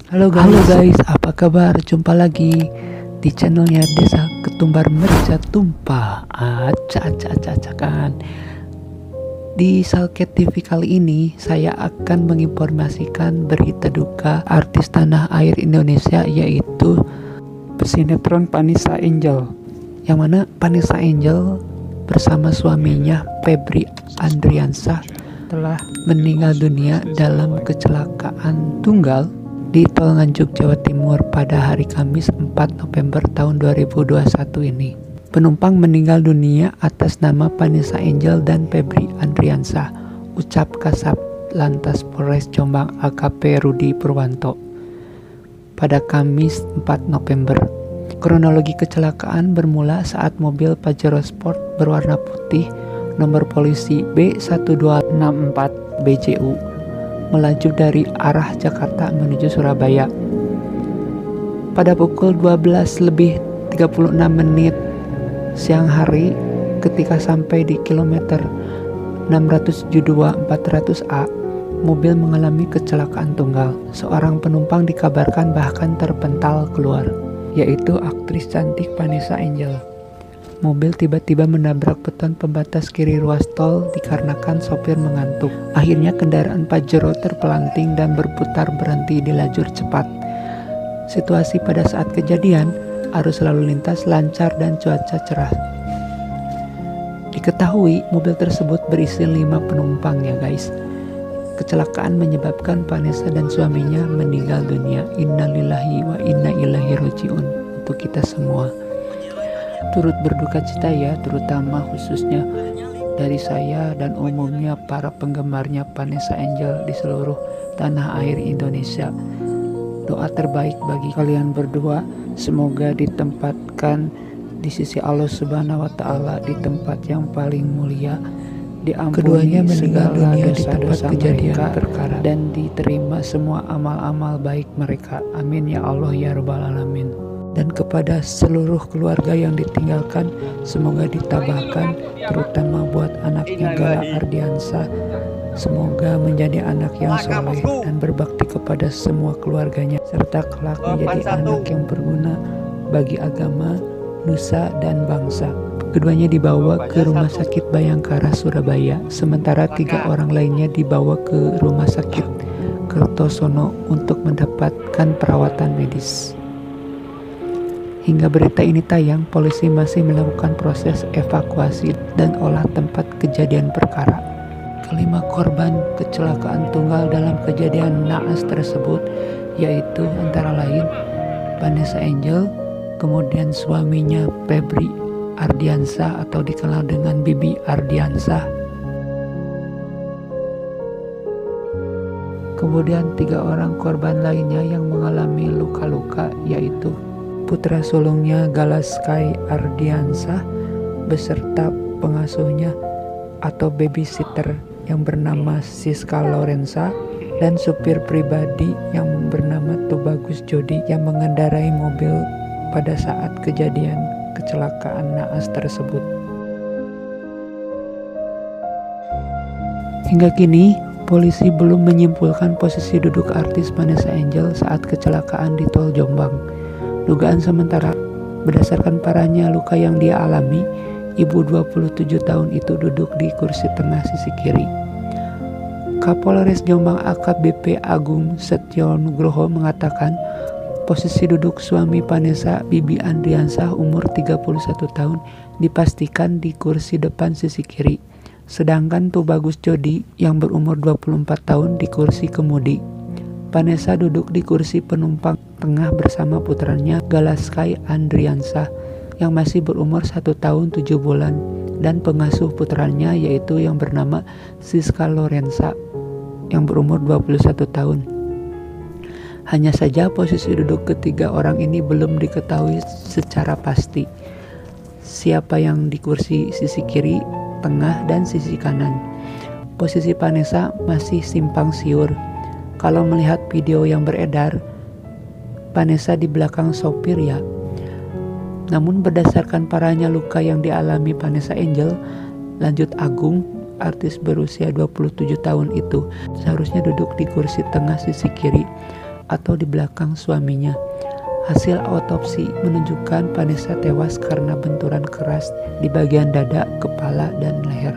Halo guys, apa kabar? Jumpa lagi di channelnya Desa Ketumbar Merica Tumpah. Acak kan. Di Salket TV kali ini saya akan menginformasikan berita duka artis tanah air Indonesia, yaitu pesinetron Vanessa Angel. Yang mana Vanessa Angel bersama suaminya Febri Andriansah telah meninggal dunia dalam kecelakaan tunggal di Tol Nganjuk, Jawa Timur pada hari Kamis 4 November tahun 2021 ini. Penumpang meninggal dunia atas nama Vanessa Angel dan Febri Andriansah, ucap Kasat Lantas Polres Jombang AKP Rudi Purwanto pada Kamis 4 November. Kronologi kecelakaan bermula saat mobil Pajero Sport berwarna putih nomor polisi B1264 BJU melaju dari arah Jakarta menuju Surabaya. Pada pukul 12:36 siang hari, ketika sampai di kilometer 672-400A, mobil mengalami kecelakaan tunggal. Seorang penumpang dikabarkan bahkan terpental keluar, yaitu aktris cantik Vanessa Angel. Mobil tiba-tiba menabrak beton pembatas kiri ruas tol dikarenakan sopir mengantuk. Akhirnya kendaraan Pajero terpelanting dan berputar berhenti di lajur cepat. Situasi pada saat kejadian, arus lalu lintas lancar dan cuaca cerah. Diketahui mobil tersebut berisi 5 penumpang ya guys. Kecelakaan menyebabkan Vanessa dan suaminya meninggal dunia. Innalillahi wa inna ilaihi rajiun. Untuk kita semua turut berduka cita ya, terutama khususnya dari saya dan umumnya para penggemarnya Vanessa Angel di seluruh tanah air Indonesia. Doa terbaik bagi kalian berdua, semoga ditempatkan di sisi Allah Subhanahu wa Ta'ala di tempat yang paling mulia, diampuni segala dosa-dosa mereka perkara dan diterima semua amal-amal baik mereka. Amin ya Allah ya Rabbal Alamin. Dan kepada seluruh keluarga yang ditinggalkan, semoga ditabahkan, terutama buat anaknya Gala Ardiansah. Semoga menjadi anak yang soleh dan berbakti kepada semua keluarganya, serta kelak menjadi anak yang berguna bagi agama, nusa, dan bangsa. Keduanya dibawa ke Rumah Sakit Bayangkara Surabaya, sementara 3 orang lainnya dibawa ke Rumah Sakit Kertosono untuk mendapatkan perawatan medis. Hingga berita ini tayang, polisi masih melakukan proses evakuasi dan olah tempat kejadian perkara. Kelima korban kecelakaan tunggal dalam kejadian naas tersebut yaitu antara lain Vanessa Angel, kemudian suaminya Febri Ardiansah atau dikenal dengan Bibi Ardiansah, kemudian 3 orang korban lainnya yang mengalami luka-luka yaitu putra sulungnya Gala Sky Ardiansah beserta pengasuhnya atau babysitter yang bernama Siska Lorenza dan supir pribadi yang bernama Tubagus Jody yang mengendarai mobil pada saat kejadian kecelakaan naas tersebut. Hingga kini, polisi belum menyimpulkan posisi duduk artis Vanessa Angel saat kecelakaan di Tol Jombang. Dugaan sementara, berdasarkan parahnya luka yang dia alami, ibu 27 tahun itu duduk di kursi tengah sisi kiri. Kapolres Jombang AKBP Agung Setyo Nugroho mengatakan posisi duduk suami Vanessa, Bibi Andriansah umur 31 tahun dipastikan di kursi depan sisi kiri, sedangkan Tubagus Jody yang berumur 24 tahun di kursi kemudi. Vanessa duduk di kursi penumpang tengah bersama putranya Gala Sky Andriansah yang masih berumur 1 tahun 7 bulan dan pengasuh putranya yaitu yang bernama Siska Lorenza yang berumur 21 tahun. Hanya saja posisi duduk ketiga orang ini belum diketahui secara pasti. Siapa yang di kursi sisi kiri, tengah, dan sisi kanan. Posisi Vanessa masih simpang siur. Kalau melihat video yang beredar, Vanessa di belakang sopir ya. Namun berdasarkan parahnya luka yang dialami Vanessa Angel, lanjut Agung, artis berusia 27 tahun itu seharusnya duduk di kursi tengah sisi kiri. atau di belakang suaminya. Hasil autopsi menunjukkan Vanessa tewas karena benturan keras di bagian dada, kepala, dan leher.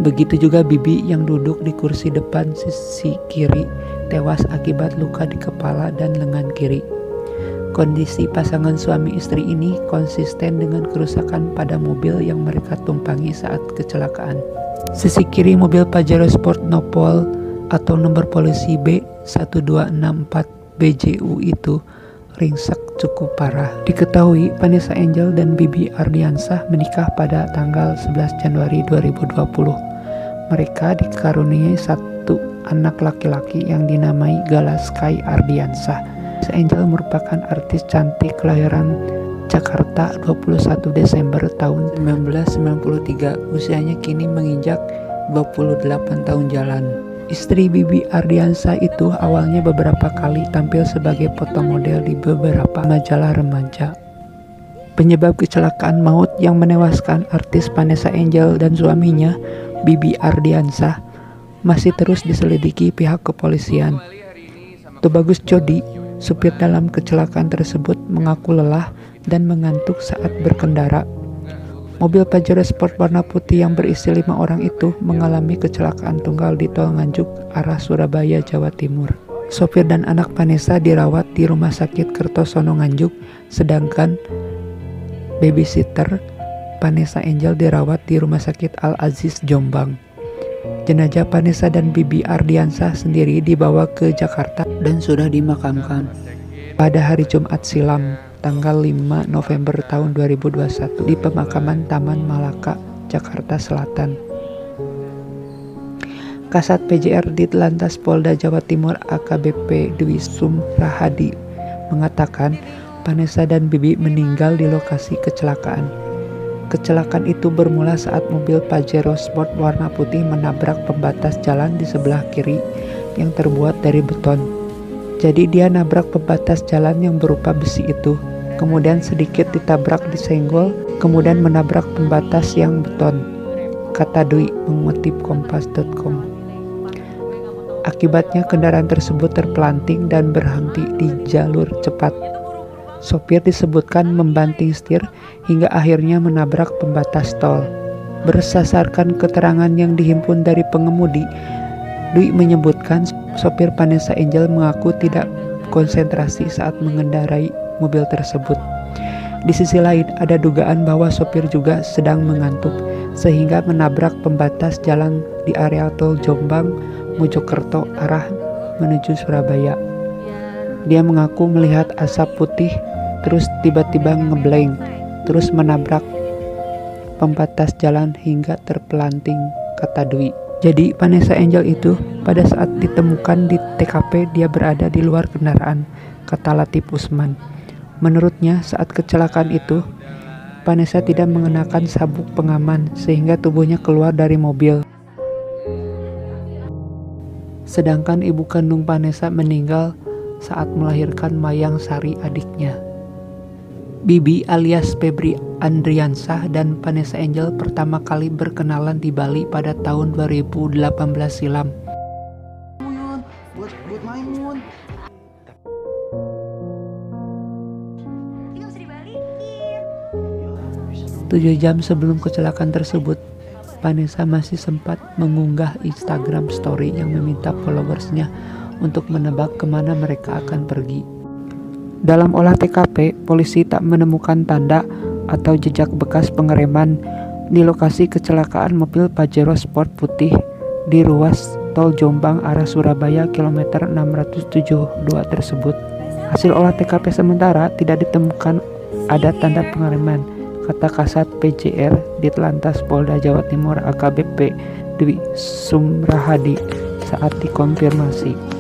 Begitu juga Bibi yang duduk di kursi depan sisi kiri tewas akibat luka di kepala dan lengan kiri. Kondisi pasangan suami istri ini konsisten dengan kerusakan pada mobil yang mereka tumpangi saat kecelakaan. Sisi kiri mobil Pajero Sport Nopol atau nomor polisi B1264 BJU itu ringsek cukup parah. Diketahui Vanessa Angel dan Bibi Ardiansah menikah pada tanggal 11 Januari 2020. Mereka dikaruniai satu anak laki-laki yang dinamai Galaskai Ardiansah. Vanessa Angel merupakan artis cantik kelahiran Jakarta 21 Desember tahun 1993. Usianya kini menginjak 28 tahun jalan. Istri Bibi Ardiansah itu awalnya beberapa kali tampil sebagai foto model di beberapa majalah remaja. Penyebab kecelakaan maut yang menewaskan artis Vanessa Angel dan suaminya, Bibi Ardiansah, masih terus diselidiki pihak kepolisian. Tubagus Jody, supir dalam kecelakaan tersebut, mengaku lelah dan mengantuk saat berkendara. Mobil Pajero Sport warna putih yang berisi 5 orang itu mengalami kecelakaan tunggal di Tol Nganjuk arah Surabaya, Jawa Timur. Sopir dan anak Vanessa dirawat di Rumah Sakit Kertosono Nganjuk, sedangkan babysitter Vanessa Angel dirawat di Rumah Sakit Al Aziz Jombang. Jenazah Vanessa dan Bibi Ardiansah sendiri dibawa ke Jakarta dan sudah dimakamkan pada hari Jumat silam, tanggal 5 November tahun 2021 di pemakaman Taman Malaka, Jakarta Selatan. Kasat PJR Ditlantas Polda Jawa Timur AKBP Dwi Sumrahadi mengatakan Vanessa dan Bibi meninggal di lokasi kecelakaan. Kecelakaan itu bermula saat mobil Pajero Sport warna putih menabrak pembatas jalan di sebelah kiri yang terbuat dari beton. Jadi dia nabrak pembatas jalan yang berupa besi itu, kemudian sedikit ditabrak disenggol, kemudian menabrak pembatas yang beton, kata Dwi mengutip kompas.com. Akibatnya kendaraan tersebut terpelanting dan berhenti di jalur cepat. Sopir disebutkan membanting setir hingga akhirnya menabrak pembatas tol. Berdasarkan keterangan yang dihimpun dari pengemudi, Dwi menyebutkan sopir Vanessa Angel mengaku tidak konsentrasi saat mengendarai mobil tersebut. Di sisi lain, ada dugaan bahwa sopir juga sedang mengantuk sehingga menabrak pembatas jalan di area tol Jombang, Mojokerto arah menuju Surabaya. Dia mengaku melihat asap putih terus tiba-tiba ngeblank, terus menabrak pembatas jalan hingga terpelanting, kata Dwi. Jadi Vanessa Angel itu pada saat ditemukan di TKP dia berada di luar kendaraan, kata Latif Usman. Menurutnya saat kecelakaan itu Vanessa tidak mengenakan sabuk pengaman sehingga tubuhnya keluar dari mobil. Sedangkan ibu kandung Vanessa meninggal saat melahirkan Mayang Sari adiknya. Bibi alias Febri Andriansah dan Vanessa Angel pertama kali berkenalan di Bali pada tahun 2018 silam. 7 jam sebelum kecelakaan tersebut, Vanessa masih sempat mengunggah Instagram story yang meminta followersnya untuk menebak kemana mereka akan pergi. Dalam olah TKP, polisi tak menemukan tanda atau jejak bekas pengereman di lokasi kecelakaan mobil Pajero Sport putih di ruas tol Jombang arah Surabaya kilometer 672 tersebut. Hasil olah TKP sementara tidak ditemukan ada tanda pengereman, kata Kasat PJR Ditlantas Polda Jawa Timur AKBP Dwi Sumrahadi saat dikonfirmasi.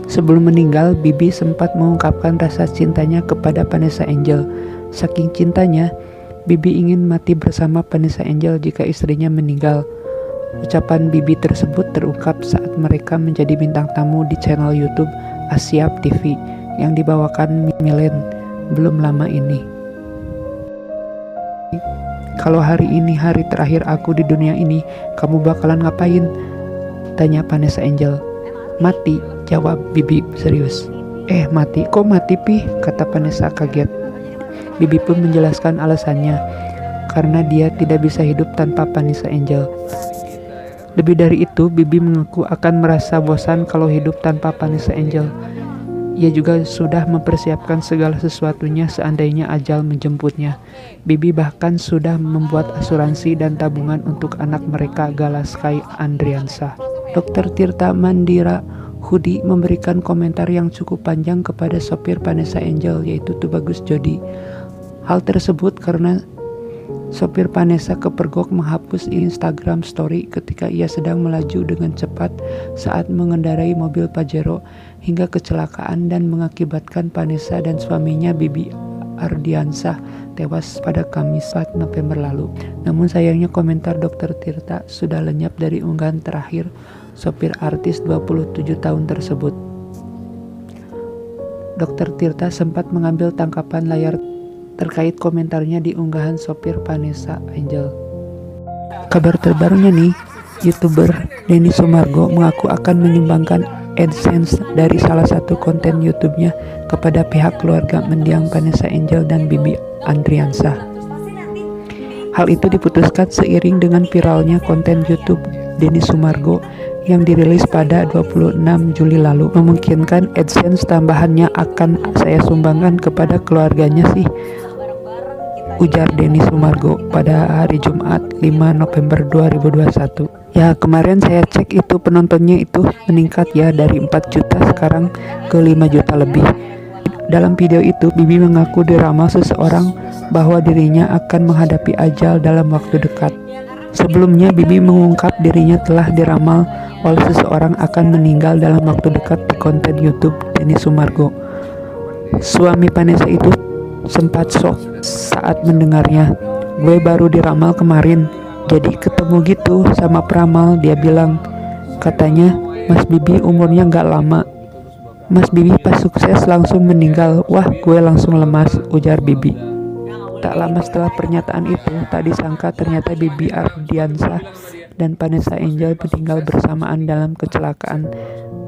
Sebelum meninggal, Bibi sempat mengungkapkan rasa cintanya kepada Vanessa Angel. Saking cintanya, Bibi ingin mati bersama Vanessa Angel jika istrinya meninggal. Ucapan Bibi tersebut terungkap saat mereka menjadi bintang tamu di channel YouTube Asyap TV yang dibawakan Milen belum lama ini. Kalau hari ini hari terakhir aku di dunia ini, kamu bakalan ngapain? Tanya Vanessa Angel. Mati, jawab Bibi serius. Mati? Kok mati, Pi? Kata Vanessa kaget. Bibi pun menjelaskan alasannya, karena dia tidak bisa hidup tanpa Vanessa Angel. Lebih dari itu, Bibi mengaku akan merasa bosan kalau hidup tanpa Vanessa Angel. Ia juga sudah mempersiapkan segala sesuatunya seandainya ajal menjemputnya. Bibi bahkan sudah membuat asuransi dan tabungan untuk anak mereka, Galaskai Andriansa. Dr. Tirta Mandira Hudi memberikan komentar yang cukup panjang kepada sopir Vanessa Angel, yaitu Tubagus Jodi. Hal tersebut karena sopir Vanessa kepergok menghapus Instagram story ketika ia sedang melaju dengan cepat saat mengendarai mobil Pajero hingga kecelakaan dan mengakibatkan Vanessa dan suaminya Bibi Ardiansah tewas pada Kamis 4 November lalu. Namun sayangnya komentar Dr. Tirta sudah lenyap dari unggahan terakhir sopir artis 27 tahun tersebut. Dr. Tirta sempat mengambil tangkapan layar terkait komentarnya di unggahan sopir Vanessa Angel. Kabar terbarunya nih, YouTuber Denny Sumargo mengaku akan menyumbangkan AdSense dari salah satu konten YouTube-nya kepada pihak keluarga mendiang Vanessa Angel dan Bibi Andriansah. Hal itu diputuskan seiring dengan viralnya konten YouTube Denny Sumargo yang dirilis pada 26 Juli lalu. Memungkinkan AdSense tambahannya akan saya sumbangkan kepada keluarganya sih, ujar Denny Sumargo pada hari Jumat 5 November 2021. Ya, kemarin saya cek itu penontonnya itu meningkat ya, dari 4 juta sekarang ke 5 juta lebih. Dalam video itu, Bibi mengaku diramal seseorang bahwa dirinya akan menghadapi ajal dalam waktu dekat. Sebelumnya, Bibi mengungkap dirinya telah diramal oleh seseorang akan meninggal dalam waktu dekat di konten YouTube Denny Sumargo. Suami Vanessa itu sempat shock saat mendengarnya. Gue baru diramal kemarin, jadi ketemu gitu sama peramal. Dia bilang, katanya Mas Bibi umurnya gak lama. Mas Bibi pas sukses langsung meninggal. Wah, gue langsung lemas, ujar Bibi. Tak lama setelah pernyataan itu, tak disangka ternyata Bibi Ardiansah dan Vanessa Angel meninggal bersamaan dalam kecelakaan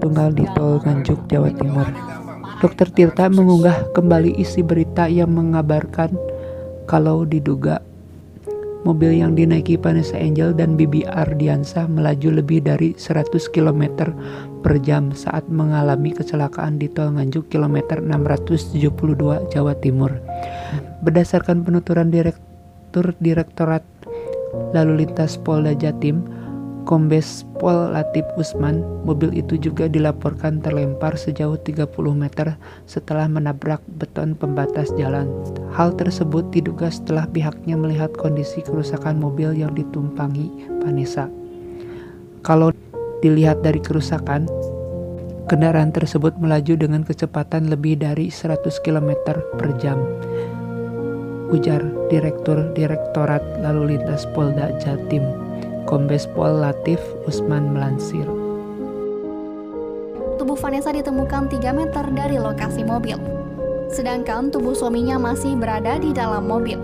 tunggal di Tol Nganjuk, Jawa Timur. Dr. Tirta mengunggah kembali isi berita yang mengabarkan kalau diduga mobil yang dinaiki Vanessa Angel dan Bibi Ardiansah melaju lebih dari 100 km per jam saat mengalami kecelakaan di Tol Nganjuk kilometer 672 Jawa Timur. Berdasarkan penuturan Direktorat Lalu Lintas Polda Jatim, Kombes Pol Latif Usman, mobil itu juga dilaporkan terlempar sejauh 30 meter setelah menabrak beton pembatas jalan. Hal tersebut diduga setelah pihaknya melihat kondisi kerusakan mobil yang ditumpangi Vanessa. Kalau dilihat dari kerusakan, kendaraan tersebut melaju dengan kecepatan lebih dari 100 km per jam, ujar Direktorat Lalu Lintas Polda Jatim, Kombes Pol Latif Usman melansir. Tubuh Vanessa ditemukan 3 meter dari lokasi mobil, sedangkan tubuh suaminya masih berada di dalam mobil.